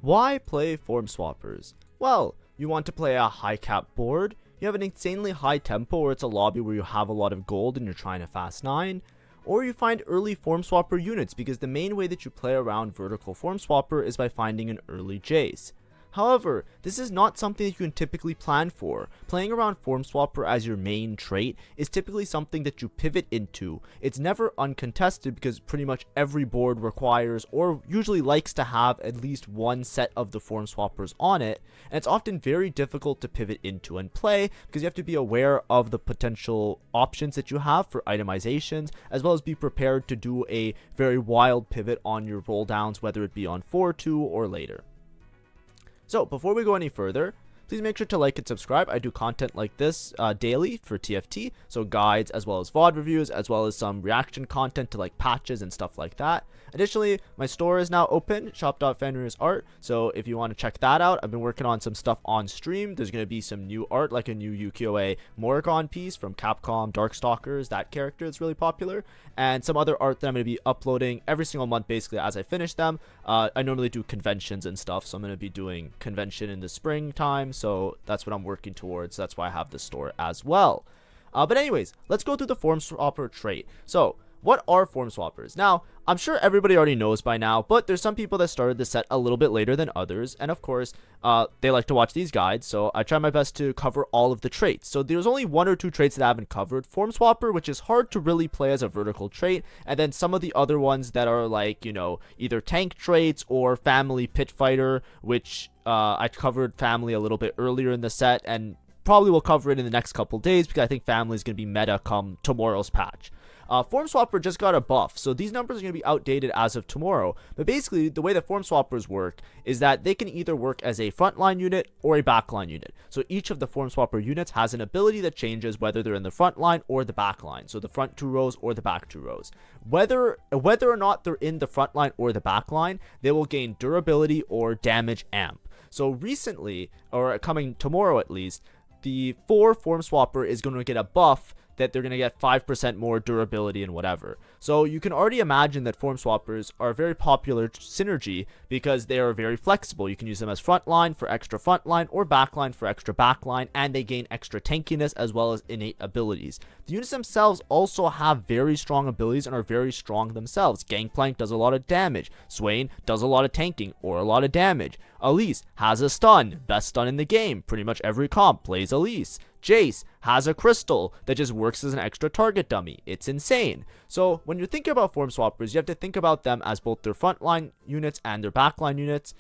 Why play form swappers? Well, you want to play a high cap board, you have an insanely high tempo or it's a lobby where you have a lot of gold and you're trying to fast 9, or you find early form swapper units because the main way that you play around vertical form swapper is by finding an early Jace. However, this is not something that you can typically plan for. Playing around form swapper as your main trait is typically something that you pivot into. It's never uncontested because pretty much every board requires or usually likes to have at least one set of the form swappers on it, and it's often very difficult to pivot into and play because you have to be aware of the potential options that you have for itemizations, as well as be prepared to do a very wild pivot on your roll downs, whether it be on 4-2 or later. So before we go any further, please make sure to like and subscribe. I do content like this daily for TFT, so guides as well as VOD reviews, as well as some reaction content to like patches and stuff like that. Additionally, my store is now open, shop.fanrisersart, so if you want to check that out, I've been working on some stuff on stream. There's going to be some new art, like a new Ukiyo-e Morrigan piece from Capcom Darkstalkers, that character is really popular, and some other art that I'm going to be uploading every single month basically as I finish them. I normally do conventions and stuff, so I'm going to be doing convention in the springtime, so that's what I'm working towards. That's why I have the store as well. But anyways, let's go through the form swapper trait. So what are form swappers? Now, I'm sure everybody already knows by now, but there's some people that started the set a little bit later than others, and of course, they like to watch these guides, so I try my best to cover all of the traits. So there's only one or two traits that I haven't covered. Form swapper, which is hard to really play as a vertical trait, and then some of the other ones that are like, you know, either tank traits or family pit fighter, which I covered family a little bit earlier in the set, and probably will cover it in the next couple days because I think family is going to be meta come tomorrow's patch. Form swapper just got a buff, so these numbers are going to be outdated as of tomorrow. But basically, the way that form swappers work is that they can either work as a frontline unit or a backline unit. So each of the form swapper units has an ability that changes whether they're in the front line or the back line. So the front 2 rows or the back 2 rows. Whether or not they're in the front line or the back line, they will gain durability or damage amp. So recently, or coming tomorrow at least, the 4 form swapper is going to get a buff that they're going to get 5% more durability and whatever. So you can already imagine that form swappers are a very popular synergy because they are very flexible. You can use them as frontline for extra frontline or backline for extra backline, and they gain extra tankiness as well as innate abilities. The units themselves also have very strong abilities and are very strong themselves. Gangplank does a lot of damage. Swain does a lot of tanking or a lot of damage. Elise has a stun, best stun in the game. Pretty much every comp plays Elise. Jace has a crystal that just works as an extra target dummy. It's insane. So when you're thinking about form swappers, you have to think about them as both their frontline units and their backline units.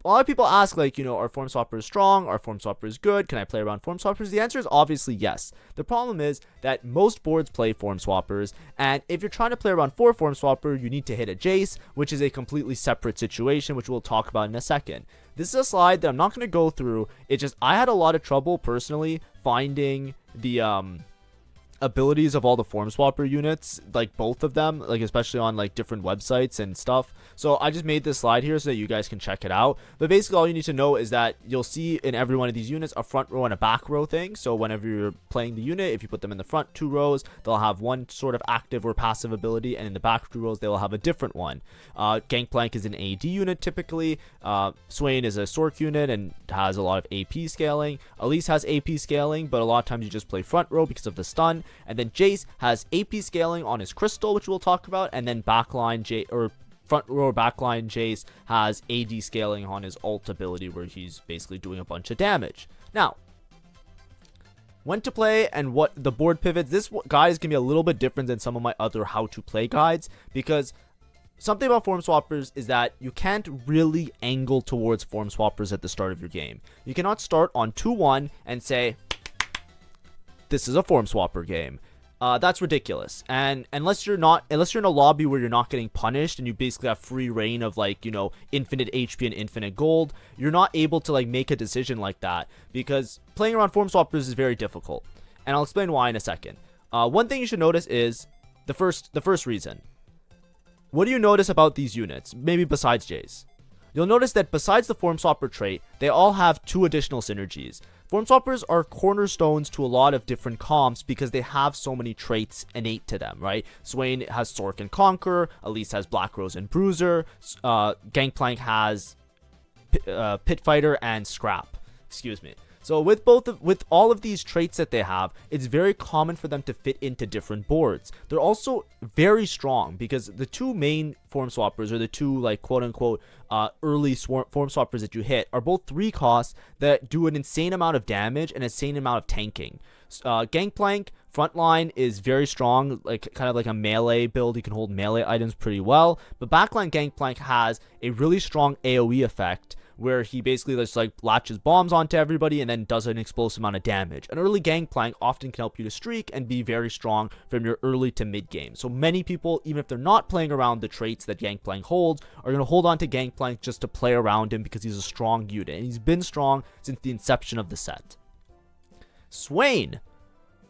A lot of people ask, like, you know, are form swappers strong? Are form swappers good? Can I play around form swappers? The answer is obviously yes. The problem is that most boards play form swappers, and if you're trying to play around 4 form swapper, you need to hit a Jace, which is a completely separate situation, which we'll talk about in a second. This is a slide that I'm not going to go through. It's just I had a lot of trouble personally finding the abilities of all the form swapper units, like both of them, like especially on like different websites and stuff. So I just made this slide here so that you guys can check it out. But basically all you need to know is that you'll see in every one of these units a front row and a back row thing. So whenever you're playing the unit, if you put them in the front 2 rows, they'll have one sort of active or passive ability, and in the back 2 rows they will have a different one. Gangplank is an AD unit typically. Swain is a Sork unit and has a lot of AP scaling. Elise has AP scaling, but a lot of times you just play front row because of the stun. And then Jace has AP scaling on his crystal, which we'll talk about, and then backline or front row backline Jace has AD scaling on his ult ability, where he's basically doing a bunch of damage. Now, when to play and what the board pivots, this guide is gonna be a little bit different than some of my other how to play guides, because something about form swappers is that you can't really angle towards form swappers at the start of your game. You cannot start on 2-1 and say, this is a form swapper game. That's ridiculous. And unless you're in a lobby where you're not getting punished and you basically have free reign of, like, you know, infinite HP and infinite gold, you're not able to like make a decision like that, because playing around form swappers is very difficult. And I'll explain why in a second. One thing you should notice is the first reason. What do you notice about these units, maybe besides Jace? You'll notice that besides the form swapper trait, they all have 2 additional synergies. Form swappers are cornerstones to a lot of different comps because they have so many traits innate to them, right? Swain has Sork and Conquer, Elise has Black Rose and Bruiser, Gangplank has Pit Fighter and Scrap. Excuse me. So with all of these traits that they have, it's very common for them to fit into different boards. They're also very strong because the two main form swappers, or the two like quote unquote early form swappers that you hit, are both 3 costs that do an insane amount of damage and an insane amount of tanking. Gangplank frontline is very strong, like kind of like a melee build. You can hold melee items pretty well, but backline Gangplank has a really strong AoE effect where he basically just like latches bombs onto everybody and then does an explosive amount of damage. An early Gangplank often can help you to streak and be very strong from your early to mid game. So many people, even if they're not playing around the traits that Gangplank holds, are going to hold on to Gangplank just to play around him because he's a strong unit, and he's been strong since the inception of the set. Swain.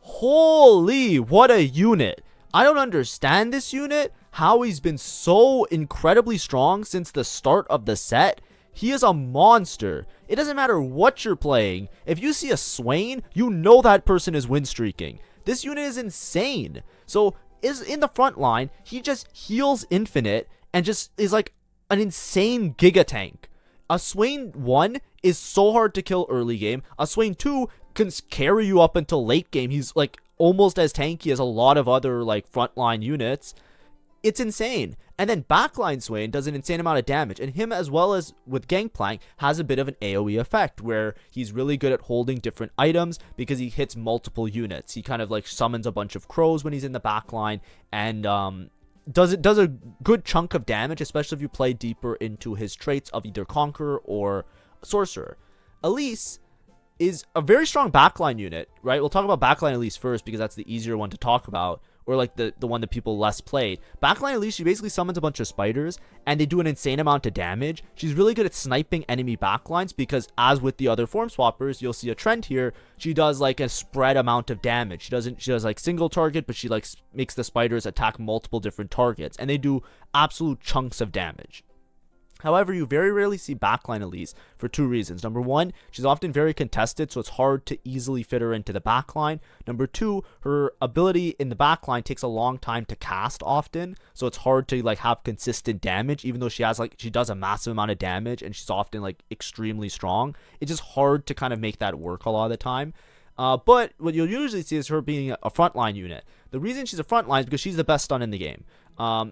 Holy, what a unit. I don't understand this unit, how he's been so incredibly strong since the start of the set. He is a monster. It doesn't matter what you're playing. If you see a Swain, you know that person is win streaking. This unit is insane. So is in the front line, he just heals infinite and just is like an insane giga tank. A Swain 1 is so hard to kill early game. A Swain 2 can carry you up until late game. He's like almost as tanky as a lot of other like frontline units. It's insane. And then backline Swain does an insane amount of damage, and him, as well as with Gangplank, has a bit of an AoE effect where he's really good at holding different items because he hits multiple units. He kind of like summons a bunch of crows when he's in the backline, and does a good chunk of damage, especially if you play deeper into his traits of either Conqueror or Sorcerer. Elise is a very strong backline unit, right? We'll talk about backline Elise first because that's the easier one to talk about, or like the one that people less played. Backline Elise, she basically summons a bunch of spiders, and they do an insane amount of damage. She's really good at sniping enemy backlines because, as with the other form swappers, you'll see a trend here. She does like a spread amount of damage. She does like single target, but she like makes the spiders attack multiple different targets, and they do absolute chunks of damage. However, you very rarely see backline Elise for 2 reasons. Number 1, she's often very contested, so it's hard to easily fit her into the backline. Number 2, her ability in the backline takes a long time to cast often, so it's hard to like have consistent damage, even though she does a massive amount of damage and she's often like extremely strong. It's just hard to kind of make that work a lot of the time. But what you'll usually see is her being a frontline unit. The reason she's a frontline is because she's the best stun in the game.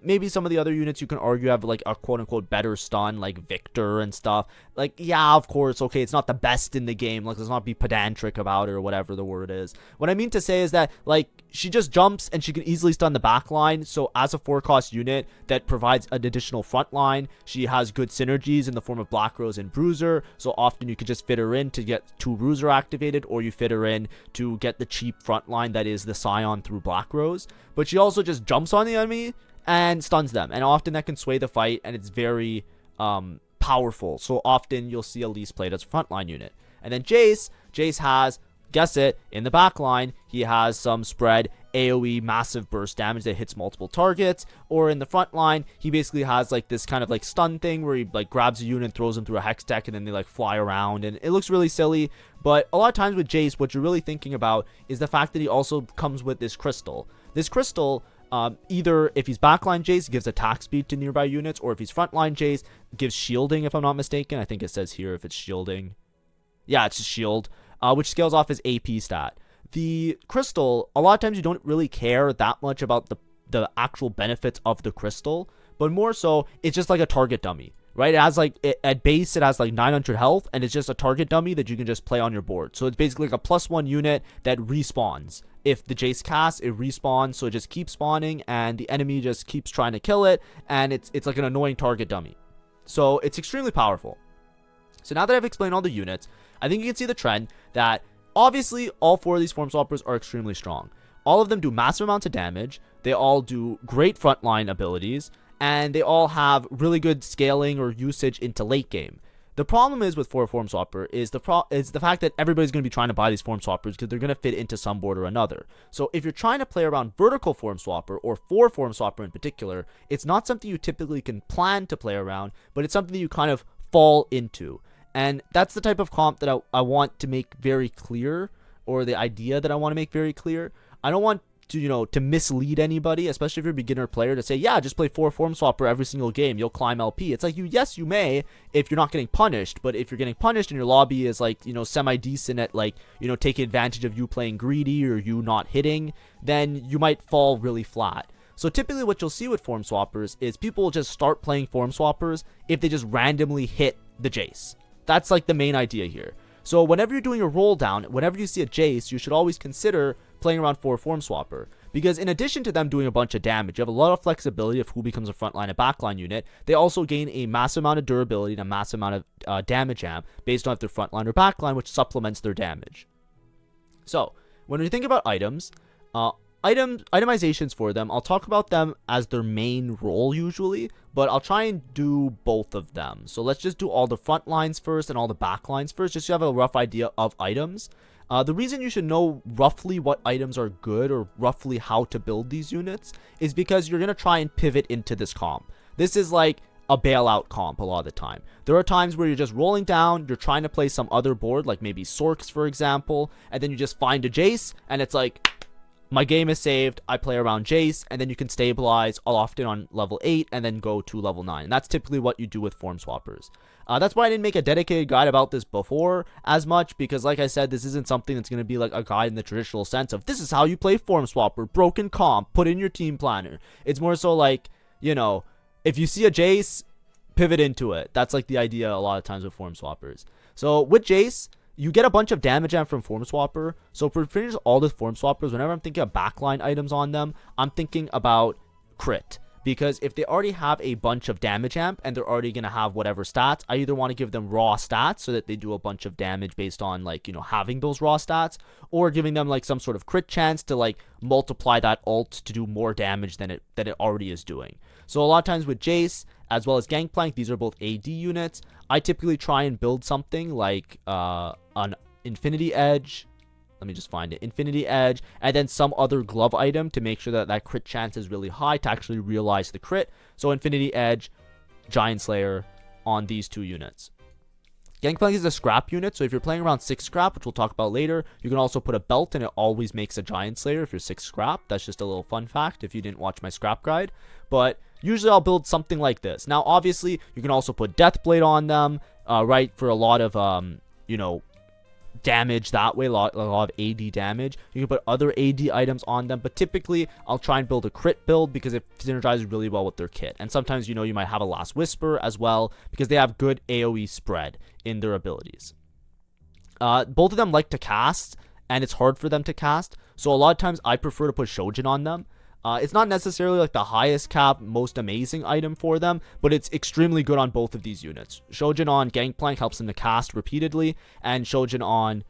Maybe some of the other units you can argue have like a quote-unquote better stun, like Victor and stuff. Like, yeah, of course, okay, it's not the best in the game. Like, let's not be pedantic about it or whatever the word is. What I mean to say is that, like, she just jumps and she can easily stun the backline. So as a 4-cost unit that provides an additional front line, she has good synergies in the form of Black Rose and Bruiser. So often you could just fit her in to get 2 Bruiser activated, or you fit her in to get the cheap front line that is the Scion through Black Rose. But she also just jumps on the enemy and stuns them, and often that can sway the fight, and it's very powerful. So often you'll see Elise played as a frontline unit. And then Jace has, guess it, in the backline, he has some spread AoE massive burst damage that hits multiple targets, or in the front line, he basically has like this kind of like stun thing where he like grabs a unit and throws them through a hex deck, and then they like fly around, and it looks really silly. But a lot of times with Jace, what you're really thinking about is the fact that he also comes with this crystal. This crystal, either if he's backline Jace, gives attack speed to nearby units, or if he's frontline Jace, gives shielding, if I'm not mistaken. I think it says here if it's shielding. Yeah, it's a shield, which scales off his AP stat. The crystal, a lot of times you don't really care that much about the actual benefits of the crystal, but more so, it's just like a target dummy, right? It has like, at base, it has like 900 health, and it's just a target dummy that you can just play on your board. So it's basically like a +1 unit that respawns. If the Jace casts, it respawns, so it just keeps spawning, and the enemy just keeps trying to kill it, and it's like an annoying target dummy. So it's extremely powerful. So now that I've explained all the units, I think you can see the trend that obviously all 4 of these form swappers are extremely strong. All of them do massive amounts of damage, they all do great frontline abilities, and they all have really good scaling or usage into late game. The problem is with 4 form swapper is the fact that everybody's going to be trying to buy these form swappers because they're going to fit into some board or another. So if you're trying to play around vertical form swapper, or 4 form swapper in particular, it's not something you typically can plan to play around, but it's something that you kind of fall into. And that's the type of comp that I want to make very clear, or the idea that I want to make very clear. I don't want to mislead anybody, especially if you're a beginner player, to say, yeah, just play 4 Form Swapper every single game, you'll climb LP. It's like, yes, you may, if you're not getting punished, but if you're getting punished and your lobby is like, semi-decent at like, taking advantage of you playing greedy or you not hitting, then you might fall really flat. So typically what you'll see with Form Swappers is people will just start playing Form Swappers if they just randomly hit the Jace. That's like the main idea here. So whenever you're doing a roll down, whenever you see a Jace, you should always consider playing around 4 Form Swapper. Because in addition to them doing a bunch of damage, you have a lot of flexibility of who becomes a frontline and backline unit. They also gain a massive amount of durability and a massive amount of damage amp based on if they're frontline or backline, which supplements their damage. So when we think about items, itemizations for them, I'll talk about them as their main role usually, but I'll try and do both of them. So let's just do all the front lines first and all the back lines first, just to have a rough idea of items. The reason you should know roughly what items are good or roughly how to build these units is because you're going to try and pivot into this comp. This is like a bailout comp a lot of the time. There are times where you're just rolling down, you're trying to play some other board, like maybe Sorks for example, and then you just find a Jace, and it's like, my game is saved, I play around Jace, and then you can stabilize often on level 8 and then go to level 9. And that's typically what you do with Form Swappers. That's why I didn't make a dedicated guide about this before as much, because like I said, this isn't something that's going to be like a guide in the traditional sense of this is how you play Form Swapper, broken comp, put in your team planner. It's more so like, if you see a Jace, pivot into it. That's like the idea a lot of times with Form Swappers. So with Jace, you get a bunch of damage amp from Form Swapper. So for finish all the Form Swappers, whenever I'm thinking of backline items on them, I'm thinking about crit. Because if they already have a bunch of damage amp and they're already going to have whatever stats, I either want to give them raw stats so that they do a bunch of damage based on like, having those raw stats, or giving them like some sort of crit chance to like multiply that ult to do more damage than it already is doing. So a lot of times with Jace, as well as Gangplank, these are both AD units. I typically try and build something like an Infinity Edge. Let me just find it. Infinity Edge, and then some other glove item to make sure that that crit chance is really high to actually realize the crit. So Infinity Edge, Giant Slayer on these 2 units. Gangplank is a scrap unit, so if you're playing around 6 scrap, which we'll talk about later, you can also put a belt and it always makes a Giant Slayer if you're 6 scrap. That's just a little fun fact if you didn't watch my scrap guide. But usually I'll build something like this. Now obviously you can also put Deathblade on them, right, for a lot of damage that way, a lot of AD damage. You can put other AD items on them, but typically I'll try and build a crit build because it synergizes really well with their kit. And sometimes you might have a Last Whisper as well because they have good AoE spread in their abilities. Both of them like to cast, and it's hard for them to cast, so a lot of times I prefer to put Shojin on them. It's not necessarily like the highest cap, most amazing item for them, but it's extremely good on both of these units. Shojin on Gangplank helps them to cast repeatedly, and Shojin on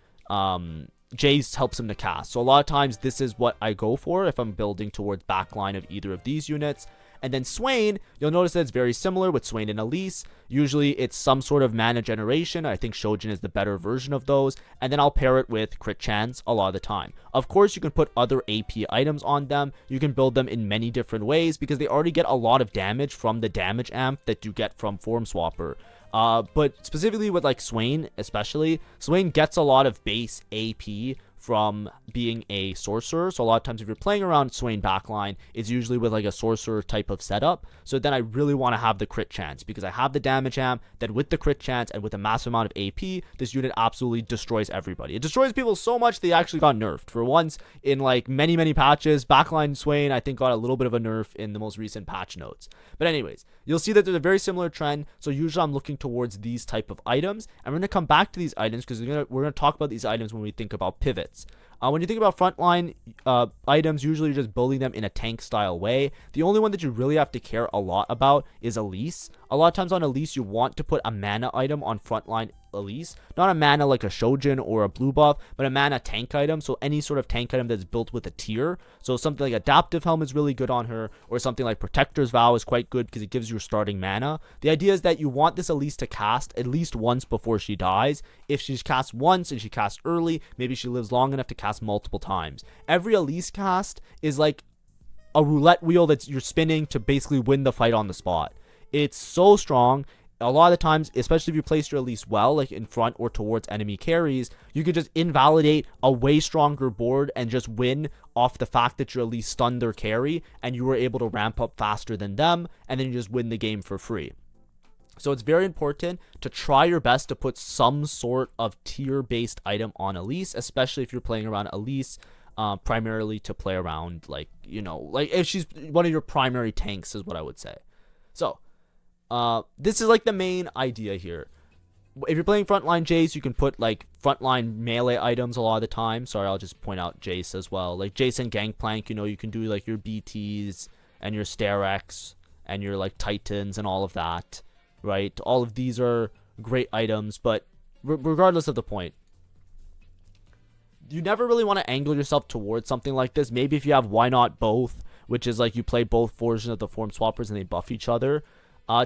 Jace helps him to cast. So a lot of times this is what I go for if I'm building towards backline of either of these units. And then Swain, you'll notice that it's very similar with Swain and Elise. Usually it's some sort of mana generation. I think Shojin is the better version of those. And then I'll pair it with crit chance a lot of the time. Of course, you can put other AP items on them. You can build them in many different ways because they already get a lot of damage from the damage amp that you get from Form Swapper. But specifically with like Swain especially, Swain gets a lot of base AP from being a sorcerer. So a lot of times if you're playing around Swain backline, it's usually with like a sorcerer type of setup. So then I really want to have the crit chance because I have the damage amp that with the crit chance and with a massive amount of AP, this unit absolutely destroys everybody. It destroys people so much they actually got nerfed. For once in like many patches, backline Swain I think got a little bit of a nerf in the most recent patch notes. But anyways, you'll see that there's a very similar trend. So usually I'm looking towards these type of items, and we're going to come back to these items because we're going to talk about these items when we think about pivots. When you think about frontline items, usually you're just building them in a tank style way. The only one that you really have to care a lot about is Elise. A lot of times on Elise, you want to put a mana item on frontline Elise. Not a mana like a Shojin or a blue buff, but a mana tank item. So any sort of tank item that's built with a tier. So something like Adaptive Helm is really good on her, or something like Protector's Vow is quite good because it gives you starting mana. The idea is that you want this Elise to cast at least once before she dies. If she's cast once and she casts early, maybe she lives long enough to cast multiple times. Every Elise cast is like a roulette wheel that you're spinning to basically win the fight on the spot. It's so strong. a lot of the times, especially if you place your Elise well, like in front or towards enemy carries, you could just invalidate a way stronger board and just win off the fact that your Elise stunned their carry and you were able to ramp up faster than them, and then you just win the game for free. So it's very important to try your best to put some sort of tier-based item on Elise, especially if you're playing around Elise, primarily to play around, like, you know, like if she's one of your primary tanks is what I would say. So, this is like the main idea here. If you're playing frontline Jace, you can put like frontline melee items a lot of the time. Sorry, I'll just point out Jace as well. Like Jace and Gangplank, you know, you can do like your BTs and your Starex and your like Titans and all of that, right? All of these are great items, but regardless of the point, you never really want to angle yourself towards something like this. Maybe if you have Why Not Both, which is like you play both versions of the form swappers and they buff each other.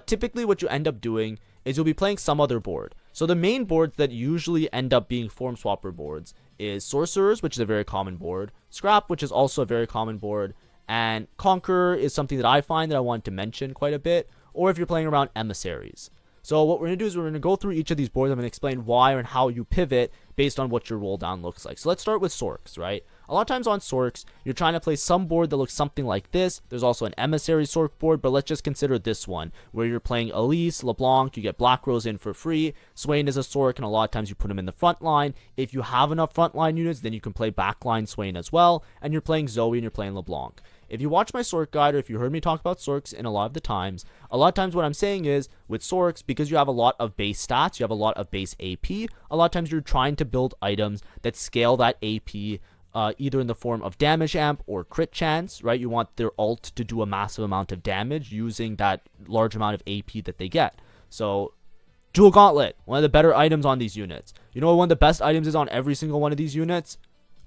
Typically what you end up doing is you'll be playing some other board. So the main boards that usually end up being form swapper boards is Sorcerers, which is a very common board, Scrap, which is also a very common board, and Conqueror is something that I find that I want to mention quite a bit, or if you're playing around Emissaries. So what we're going to do is we're going to go through each of these boards. I'm going to explain why and how you pivot based on what your roll down looks like. So let's start with Sorks, right? A lot of times on Sorks, you're trying to play some board that looks something like this. There's also an Emissary Sork board, but let's just consider this one, where you're playing Elise, LeBlanc, you get Black Rose in for free. Swain is a Sork, and a lot of times you put him in the front line. If you have enough frontline units, then you can play backline Swain as well, and you're playing Zoe and you're playing LeBlanc. If you watch my Sork guide, or if you heard me talk about Sorks in a lot of times what I'm saying is, with Sorks, because you have a lot of base stats, you have a lot of base AP, a lot of times you're trying to build items that scale that AP, either in the form of damage amp or crit chance, right? You want their ult to do a massive amount of damage using that large amount of AP that they get. So, Dual Gauntlet, one of the better items on these units. You know what one of the best items is on every single one of these units?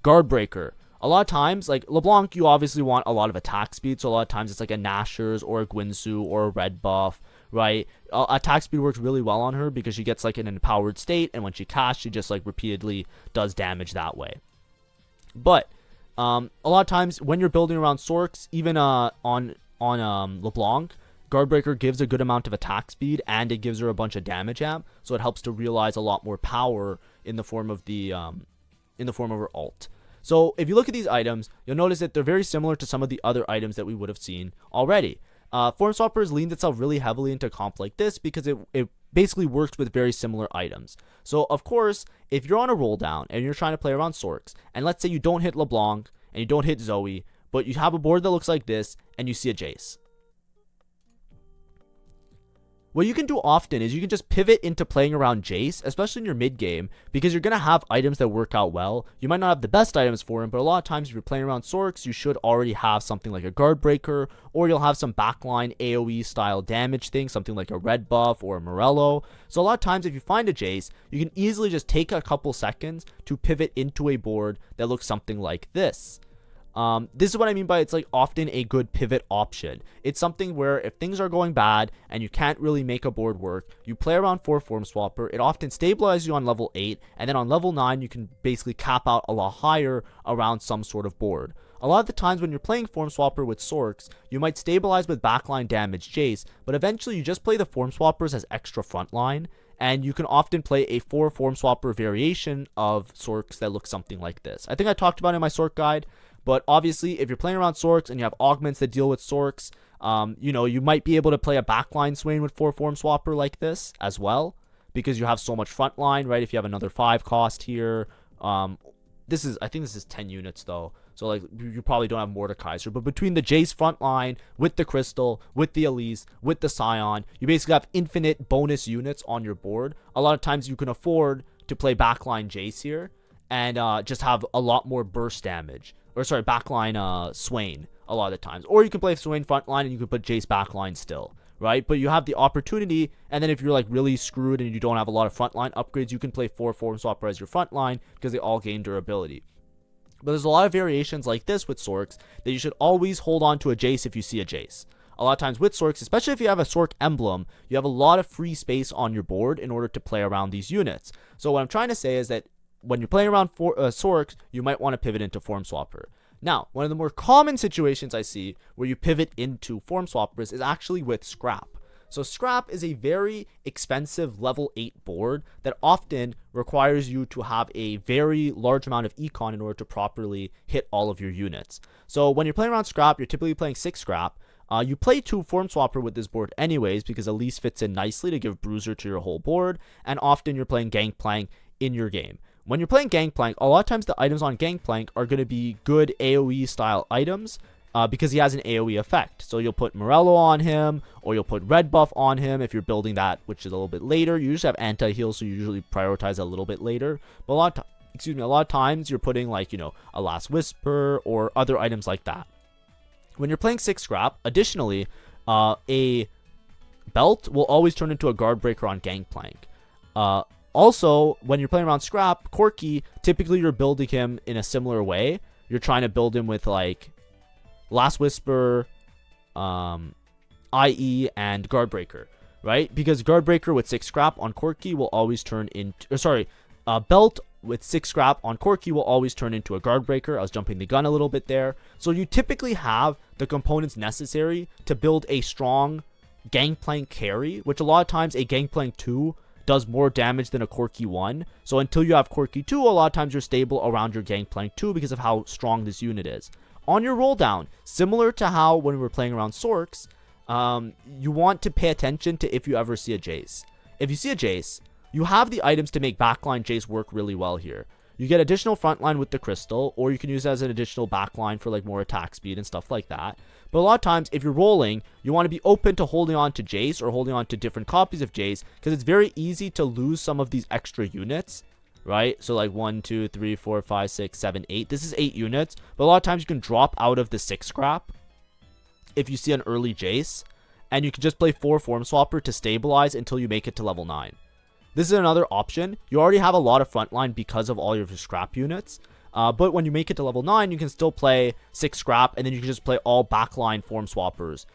Guard Breaker. A lot of times, like LeBlanc, you obviously want a lot of attack speed, so a lot of times it's like a Nashor's or a Gwynsu or a Red Buff, right? Attack speed works really well on her because she gets like an empowered state, and when she casts, she just like repeatedly does damage that way. But a lot of times when you're building around Sorks, even on LeBlanc, Guardbreaker gives a good amount of attack speed and it gives her a bunch of damage amp, so it helps to realize a lot more power in the form of her ult. So if you look at these items, you'll notice that they're very similar to some of the other items that we would have seen already. Form Swappers leans itself really heavily into comp like this because it basically works with very similar items. So of course, if you're on a roll down and you're trying to play around Sorks, and let's say you don't hit LeBlanc and you don't hit Zoe, but you have a board that looks like this and you see a Jace. What you can do often is you can just pivot into playing around Jace, especially in your mid game, because you're going to have items that work out well. You might not have the best items for him, but a lot of times if you're playing around Sorks, you should already have something like a Guard Breaker, or you'll have some backline AoE style damage thing, something like a Red Buff or a Morello. So a lot of times if you find a Jace, you can easily just take a couple seconds to pivot into a board that looks something like this. This is what I mean by it's like often a good pivot option. It's something where if things are going bad and you can't really make a board work, you play around for Form Swapper. It often stabilizes you on level 8, and then on level 9 you can basically cap out a lot higher around some sort of board. A lot of the times when you're playing Form Swapper with Sorks, you might stabilize with backline damage Jace, but eventually you just play the Form Swappers as extra frontline, and you can often play a 4 Form Swapper variation of Sorks that looks something like this. I think I talked about it in my Sork guide. But obviously, if you're playing around Sorks and you have augments that deal with Sorks, you might be able to play a backline Swain with 4 Form Swapper like this as well, because you have so much frontline, right? If you have another 5 cost here, I think this is 10 units though, so like you probably don't have Mordekaiser. But between the Jace frontline, with the Crystal, with the Elise, with the Scion, you basically have infinite bonus units on your board. A lot of times you can afford to play backline Jace here and just have a lot more burst damage. Or sorry, backline Swain a lot of the times. Or you can play Swain frontline and you can put Jace backline still, right? But you have the opportunity, and then if you're like really screwed and you don't have a lot of frontline upgrades, you can play 4 Form Swapper as your frontline because they all gain durability. But there's a lot of variations like this with Sorks that you should always hold on to a Jace if you see a Jace. A lot of times with Sorks, especially if you have a Sork emblem, you have a lot of free space on your board in order to play around these units. So what I'm trying to say is that when you're playing around Sorks, you might want to pivot into Form Swapper. Now, one of the more common situations I see where you pivot into Form Swappers is actually with Scrap. So Scrap is a very expensive level 8 board that often requires you to have a very large amount of econ in order to properly hit all of your units. So when you're playing around Scrap, you're typically playing 6 Scrap. You play 2 Form Swapper with this board anyways because Elise fits in nicely to give Bruiser to your whole board, and often you're playing Gangplank in your game. When you're playing Gangplank, a lot of times the items on Gangplank are going to be good AoE style items because he has an AoE effect. So you'll put Morello on him, or you'll put Red Buff on him if you're building that, which is a little bit later. You usually have anti-heal, so you usually prioritize a little bit later. But a lot of times you're putting like, a Last Whisper or other items like that. When you're playing 6 Scrap, additionally, a belt will always turn into a guard breaker on Gangplank. Also, when you're playing around Scrap, Corki, typically you're building him in a similar way. You're trying to build him with like Last Whisper, IE, and guard breaker, right? Because guard breaker with 6 Scrap on Corki will always turn into, belt with 6 Scrap on Corki will always turn into a guard breaker. I was jumping the gun a little bit there. So you typically have the components necessary to build a strong Gangplank carry, which a lot of times a Gangplank 2 does more damage than a Corki 1. So until you have Corki 2, a lot of times you're stable around your Gangplank 2 because of how strong this unit is. On your roll down, similar to how when we were playing around Sorks, you want to pay attention to if you ever see a Jace. If you see a Jace, you have the items to make backline Jace work really well here. You get additional frontline with the crystal, or you can use it as an additional backline for like more attack speed and stuff like that. But a lot of times, if you're rolling, you want to be open to holding on to Jace or holding on to different copies of Jace, because it's very easy to lose some of these extra units, right? So like 1, 2, 3, 4, 5, 6, 7, 8. This is 8 units, but a lot of times you can drop out of the 6 Scrap if you see an early Jace, and you can just play 4 Form Swapper to stabilize until you make it to level 9. This is another option. You already have a lot of frontline because of all your Scrap units. But when you make it to level 9, you can still play 6 Scrap, and then you can just play all backline Form Swappers.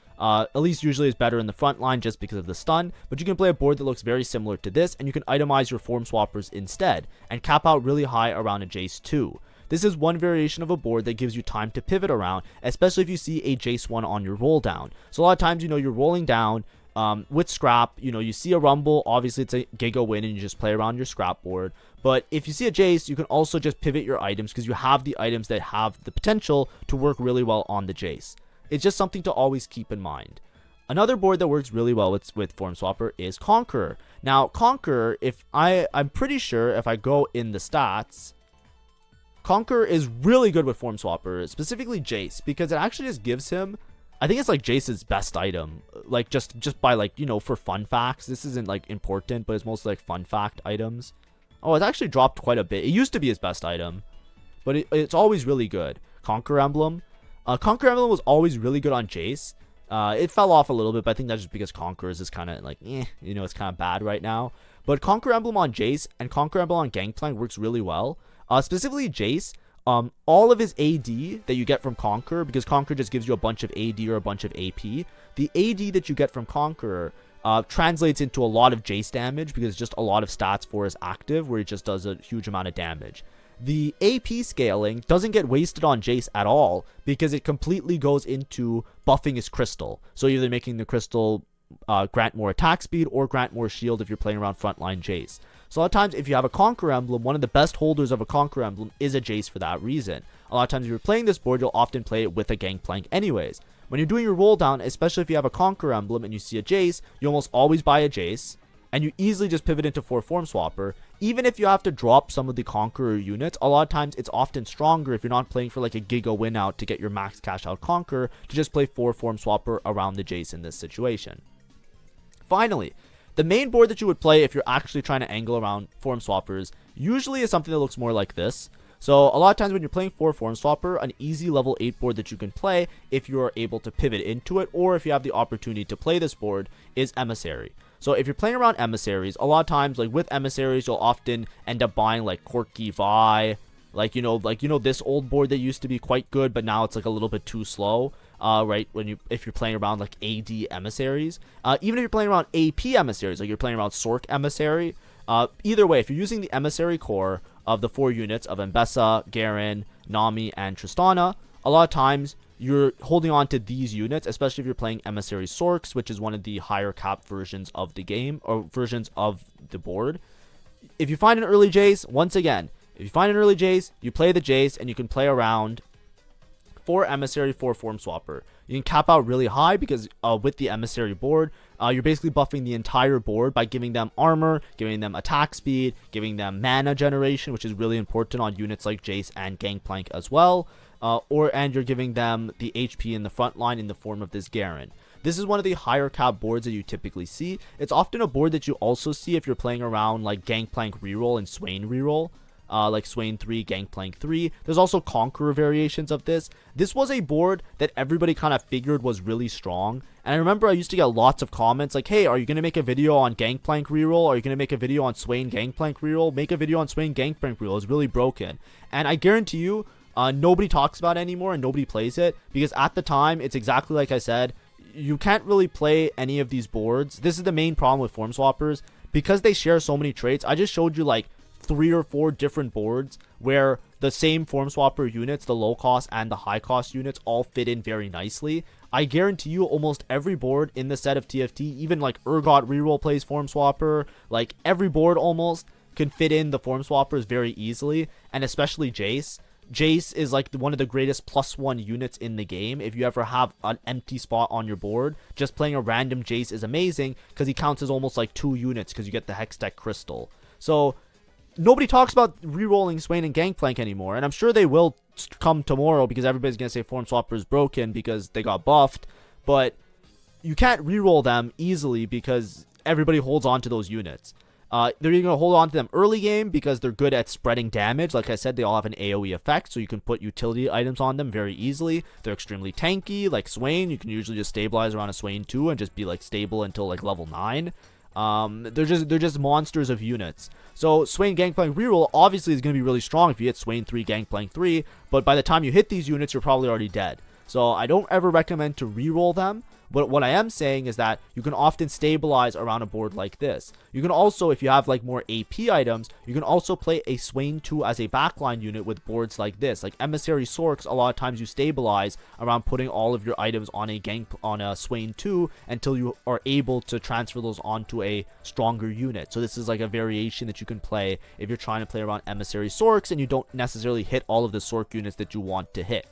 Elise usually is better in the front line just because of the stun, but you can play a board that looks very similar to this, and you can itemize your Form Swappers instead, and cap out really high around a Jace 2. This is one variation of a board that gives you time to pivot around, especially if you see a Jace 1 on your roll down. So a lot of times, you're rolling down, with Scrap, you see a Rumble, obviously it's a Giga win and you just play around your Scrap board. But if you see a Jace, you can also just pivot your items because you have the items that have the potential to work really well on the Jace. It's just something to always keep in mind. Another board that works really well with Form Swapper is Conqueror. Now, Conqueror, I'm pretty sure if I go in the stats, Conqueror is really good with Form Swapper, specifically Jace, because it actually just gives him, I think it's like Jace's best item, like just by like, for fun facts. This isn't like important, but it's mostly like fun fact items. Oh, it's actually dropped quite a bit. It used to be his best item, but it's always really good. Conquer Emblem. Conquer Emblem was always really good on Jace. It fell off a little bit, but I think that's just because Conquerors is kind of like, it's kind of bad right now. But Conquer Emblem on Jace and Conquer Emblem on Gangplank works really well. Specifically Jace, all of his AD that you get from Conqueror, because Conqueror just gives you a bunch of AD or a bunch of AP, the AD that you get from Conqueror translates into a lot of Jace damage because just a lot of stats for his active where he just does a huge amount of damage. The AP scaling doesn't get wasted on Jace at all because it completely goes into buffing his crystal. So either making the crystal grant more attack speed or grant more shield if you're playing around frontline Jace. So a lot of times if you have a Conquer Emblem, one of the best holders of a Conquer Emblem is a Jace for that reason. A lot of times if you're playing this board, you'll often play it with a Gangplank anyways. When you're doing your roll down, especially if you have a Conquer Emblem and you see a Jace, you almost always buy a Jace, and you easily just pivot into 4 Form Swapper. Even if you have to drop some of the Conqueror units, a lot of times it's often stronger if you're not playing for like a Giga win out to get your max cash out Conqueror to just play 4 Form Swapper around the Jace in this situation. Finally, the main board that you would play if you're actually trying to angle around Form Swappers usually is something that looks more like this. So a lot of times when you're playing 4 Form Swapper, an easy level 8 board that you can play if you're able to pivot into it, or if you have the opportunity to play this board, is Emissary. So if you're playing around Emissaries, a lot of times like with Emissaries, you'll often end up buying like Corki Vi, this old board that used to be quite good, but now it's like a little bit too slow. Right, if you're playing around like AD Emissaries, even if you're playing around AP Emissaries, like you're playing around Sork Emissary, either way, if you're using the Emissary core of the 4 units of Mbessa, Garen, Nami, and Tristana, a lot of times you're holding on to these units, especially if you're playing Emissary Sorks, which is one of the higher cap versions of the game, or versions of the board. If you find an early Jace, once again, if you find an early Jace, you play the Jace, and you can play around 4 Emissary, 4 Form Swapper. You can cap out really high because with the Emissary board, you're basically buffing the entire board by giving them armor, giving them attack speed, giving them mana generation, which is really important on units like Jace and Gangplank as well. And you're giving them the HP in the front line in the form of this Garen. This is one of the higher cap boards that you typically see. It's often a board that you also see if you're playing around like Gangplank reroll and Swain reroll. Like Swain 3, Gangplank 3. There's also Conqueror variations of this. This was a board that everybody kind of figured was really strong. And I remember I used to get lots of comments like, hey, are you going to make a video on Gangplank reroll? Are you going to make a video on Swain Gangplank reroll? Make a video on Swain Gangplank reroll. It's really broken. And I guarantee you, nobody talks about it anymore and nobody plays it. Because at the time, it's exactly like I said. You can't really play any of these boards. This is the main problem with Form Swappers. Because they share so many traits, I just showed you like 3 or 4 different boards where the same Form Swapper units, the low cost and the high cost units, all fit in very nicely. I guarantee you almost every board in the set of TFT, even like Urgot reroll plays Form Swapper, like every board almost can fit in the Form Swappers very easily, and especially Jace. Jace is like one of the greatest +1 units in the game. If you ever have an empty spot on your board, just playing a random Jace is amazing because he counts as almost like 2 units because you get the Hextech Crystal. So nobody talks about re-rolling Swain and Gangplank anymore, and I'm sure they will come tomorrow because everybody's going to say Form Swapper is broken because they got buffed, but you can't re-roll them easily because everybody holds on to those units. They're either going to hold on to them early game because they're good at spreading damage. Like I said, they all have an AoE effect, so you can put utility items on them very easily. They're extremely tanky, like Swain. You can usually just stabilize around a Swain 2 and just be like stable until like level 9. They're just monsters of units. So Swain Gangplank reroll obviously is going to be really strong if you hit Swain 3, Gangplank 3, but by the time you hit these units, you're probably already dead. So I don't ever recommend to reroll them. But what I am saying is that you can often stabilize around a board like this. You can also, if you have like more AP items, you can also play a Swain 2 as a backline unit with boards like this. Like Emissary Sorks, a lot of times you stabilize around putting all of your items on a Swain 2 until you are able to transfer those onto a stronger unit. So this is like a variation that you can play if you're trying to play around Emissary Sorks and you don't necessarily hit all of the Sork units that you want to hit.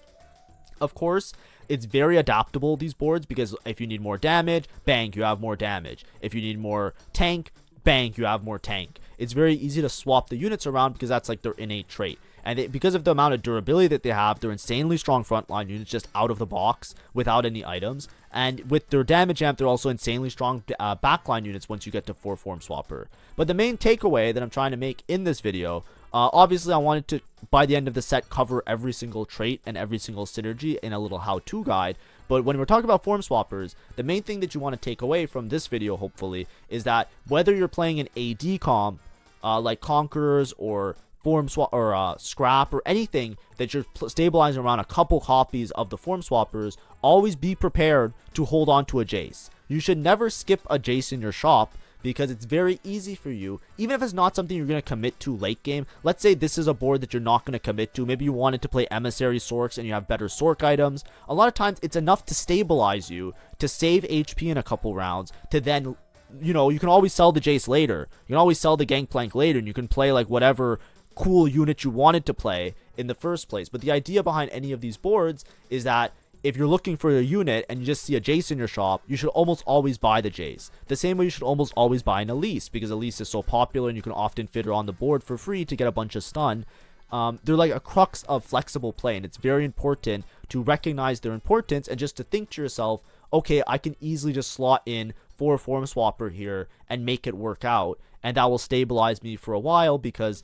Of course, it's very adaptable, these boards, because if you need more damage, bang, you have more damage. If you need more tank, bang, you have more tank. It's very easy to swap the units around because that's like their innate trait. And because of the amount of durability that they have, they're insanely strong frontline units just out of the box without any items. And with their damage amp, they're also insanely strong backline units once you get to 4 Form Swapper. But the main takeaway that I'm trying to make in this video, obviously I wanted to, by the end of the set, cover every single trait and every single synergy in a little how-to guide. But when we're talking about Form Swappers, the main thing that you want to take away from this video, hopefully, is that whether you're playing an AD comp, like Conquerors or Form Swap or Scrap or anything that you're stabilizing around a couple copies of the Form Swappers, always be prepared to hold on to a Jace. You should never skip a Jace in your shop because it's very easy for you, even if it's not something you're going to commit to late game. Let's say this is a board that you're not going to commit to. Maybe you wanted to play Emissary Sorks and you have better Sork items. A lot of times it's enough to stabilize you, to save HP in a couple rounds, to then, you know, you can always sell the Jace later. You can always sell the Gangplank later, and you can play like whatever cool unit you wanted to play in the first place. But the idea behind any of these boards is that if you're looking for a unit and you just see a Jace in your shop, you should almost always buy the Jace. The same way you should almost always buy an Elise, because Elise is so popular and you can often fit her on the board for free to get a bunch of stun. They're like a crux of flexible play, and it's very important to recognize their importance and just to think to yourself, okay, I can easily just slot in 4 Form Swapper here and make it work out, and that will stabilize me for a while because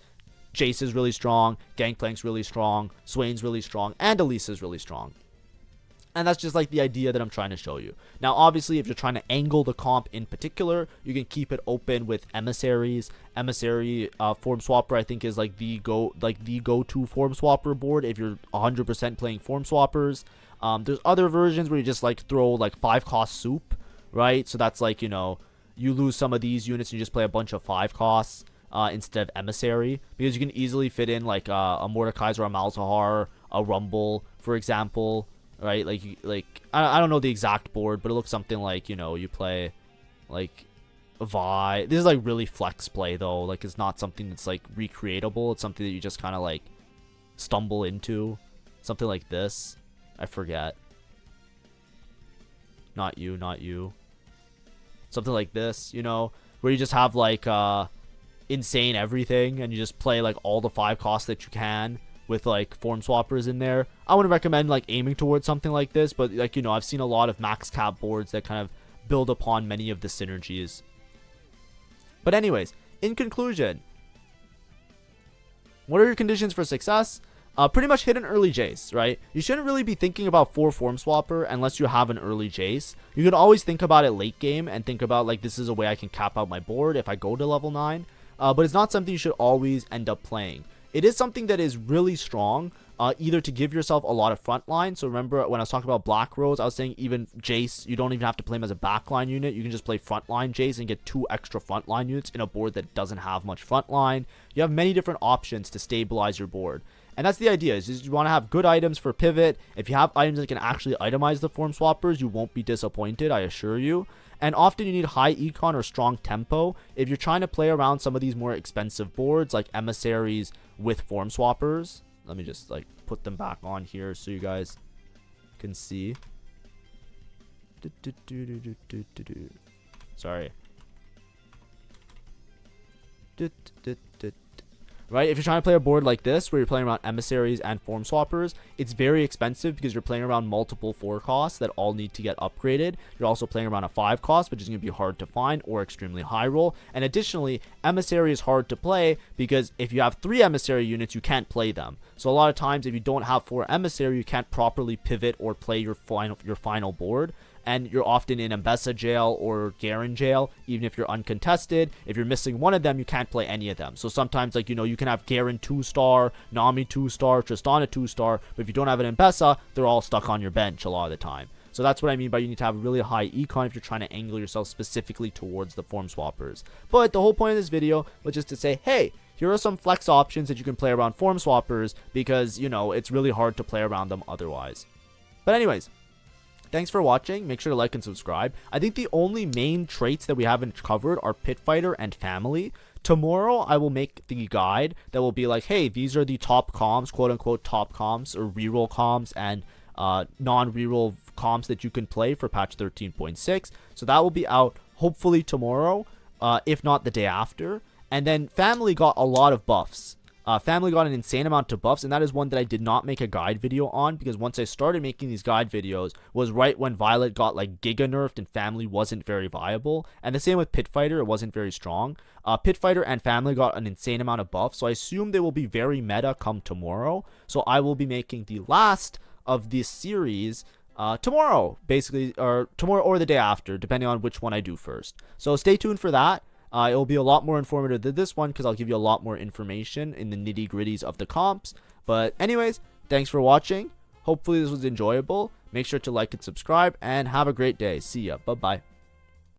Jace is really strong, Gangplank's really strong, Swain's really strong, and Elise is really strong. And that's just like the idea that I'm trying to show you. Now, obviously, if you're trying to angle the comp in particular, you can keep it open with emissaries. Emissary Form Swapper, I think, is like the go-to Form Swapper board if you're 100% playing Form Swappers. There's other versions where you just like throw like 5-cost soup, right? So that's like, you know, you lose some of these units and you just play a bunch of 5 costs instead of emissary, because you can easily fit in like a Mordekaiser or a Malzahar, a Rumble, for example. right? I don't know the exact board, but it looks something like, you know, you play like Vi. This is like really flex play though. Like it's not something that's like recreatable. It's something that you just kind of like stumble into. Something like this. I forget. Not you, not you. Something like this, you know, where you just have like insane everything and you just play like all the 5 costs that you can with like form swappers in there. I wouldn't recommend like aiming towards something like this, but like, you know, I've seen a lot of max cap boards that kind of build upon many of the synergies. But anyways, in conclusion, what are your conditions for success? Pretty much hit an early Jace, right? You shouldn't really be thinking about 4 form swapper unless you have an early Jace. You could always think about it late game and think about like, this is a way I can cap out my board if I go to level 9. But it's not something you should always end up playing. It is something that is really strong, either to give yourself a lot of frontline. So remember when I was talking about Black Rose, I was saying even Jace, you don't even have to play him as a backline unit. You can just play frontline Jace and get 2 extra frontline units in a board that doesn't have much frontline. You have many different options to stabilize your board. And that's the idea, is you want to have good items for pivot. If you have items that can actually itemize the form swappers, you won't be disappointed, I assure you. And often you need high econ or strong tempo if you're trying to play around some of these more expensive boards like emissaries with form swappers. Let me just like put them back on here so you guys can see. Sorry. Right, if you're trying to play a board like this where you're playing around emissaries and form swappers, it's very expensive because you're playing around multiple 4 costs that all need to get upgraded. You're also playing around a 5 cost, which is going to be hard to find or extremely high roll. And additionally, emissary is hard to play because if you have 3 emissary units, you can't play them. So a lot of times if you don't have 4 emissary, you can't properly pivot or play your final board. And you're often in Ambessa jail or Garen jail, even if you're uncontested. If you're missing one of them, you can't play any of them. So sometimes, like, you know, you can have Garen 2-star, Nami 2-star, Tristana 2-star, but if you don't have an Ambessa, they're all stuck on your bench a lot of the time. So that's what I mean by you need to have really high econ if you're trying to angle yourself specifically towards the form swappers. But the whole point of this video was just to say, hey, here are some flex options that you can play around form swappers because, you know, it's really hard to play around them otherwise. But anyways, thanks for watching. Make sure to like and subscribe. I think the only main traits that we haven't covered are Pit Fighter and Family. Tomorrow, I will make the guide that will be like, hey, these are the top comms, quote-unquote top comms, or reroll comms, and non-reroll comms that you can play for patch 13.6. So that will be out hopefully tomorrow, if not the day after. And then Family got a lot of buffs. Family got an insane amount of buffs, and that is one that I did not make a guide video on because once I started making these guide videos was right when Violet got like giga nerfed and Family wasn't very viable. And the same with Pit Fighter, it wasn't very strong. Pit Fighter and Family got an insane amount of buffs, so I assume they will be very meta come tomorrow. So I will be making the last of this series tomorrow, basically, or tomorrow or the day after, depending on which one I do first. So stay tuned for that. It will be a lot more informative than this one because I'll give you a lot more information in the nitty-gritties of the comps. But anyways, thanks for watching. Hopefully this was enjoyable. Make sure to like and subscribe and have a great day. See ya. Bye-bye.